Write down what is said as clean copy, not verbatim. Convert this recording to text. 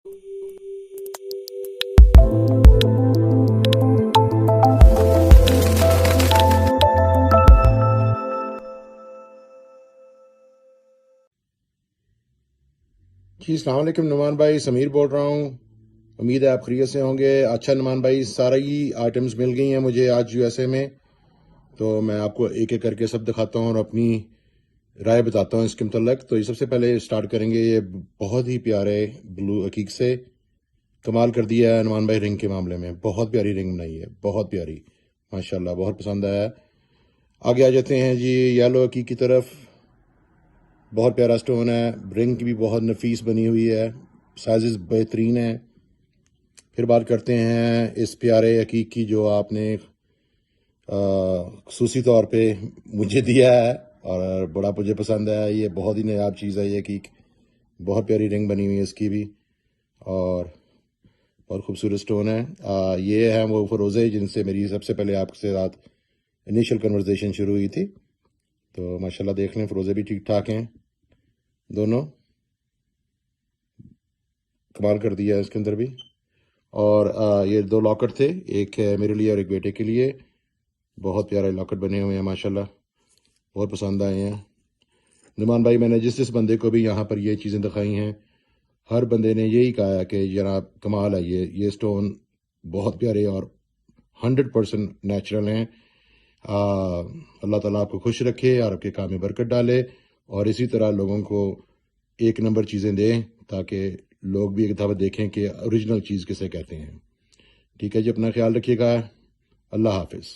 جی السلام علیکم نعمان بھائی، سمیر بول رہا ہوں. امید ہے آپ خیریت سے ہوں گے. اچھا نعمان بھائی، ساری آئٹمز مل گئی ہیں مجھے آج یو ایس اے میں، تو میں آپ کو ایک ایک کر کے سب دکھاتا ہوں اور اپنی رائے بتاتا ہوں اس کے متعلق. تو یہ سب سے پہلے اسٹارٹ کریں گے، یہ بہت ہی پیارے بلو عقیق سے کمال کر دیا ہے نعمان بھائی رنگ کے معاملے میں. بہت پیاری رنگ بنائی ہے، بہت پیاری، ماشاءاللہ بہت پسند آیا. آگے آ جاتے ہیں جی یلو عقیق کی طرف. بہت پیارا سٹون ہے، رنگ کی بھی بہت نفیس بنی ہوئی ہے، سائزز بہترین ہیں. پھر بات کرتے ہیں اس پیارے عقیق کی جو آپ نے خصوصی طور پہ مجھے دیا ہے اور بڑا مجھے پسند ہے. یہ بہت ہی نایاب چیز ہے یہ عقیق. بہت پیاری رنگ بنی ہوئی ہے اس کی بھی، اور بہت خوبصورت سٹون ہے. یہ ہیں وہ فروزے جن سے میری سب سے پہلے آپ سے ساتھ انیشل کنورزیشن شروع ہوئی تھی. تو ماشاءاللہ دیکھ لیں، فروزے بھی ٹھیک ٹھاک ہیں دونوں. کمال کر دیا ہے اس کے اندر بھی. اور یہ دو لاکٹ تھے، ایک ہے میرے لیے اور ایک بیٹے کے لیے. بہت پیارے لاکٹ بنے ہوئے ہیں ماشاءاللہ، بہت پسند آئے ہیں. نعمان بھائی، میں نے جس بندے کو بھی یہاں پر یہ چیزیں دکھائی ہیں، ہر بندے نے یہی کہا ہے کہ جناب کمال ہے، یہ سٹون بہت پیارے اور 100% نیچرل ہیں. اللہ تعالیٰ آپ کو خوش رکھے اور آپ کے کام میں برکت ڈالے، اور اسی طرح لوگوں کو ایک نمبر چیزیں دیں تاکہ لوگ بھی ایک دفعہ دیکھیں کہ اوریجنل چیز کسے کہتے ہیں. ٹھیک ہے جی، اپنا خیال رکھیے گا. اللہ حافظ.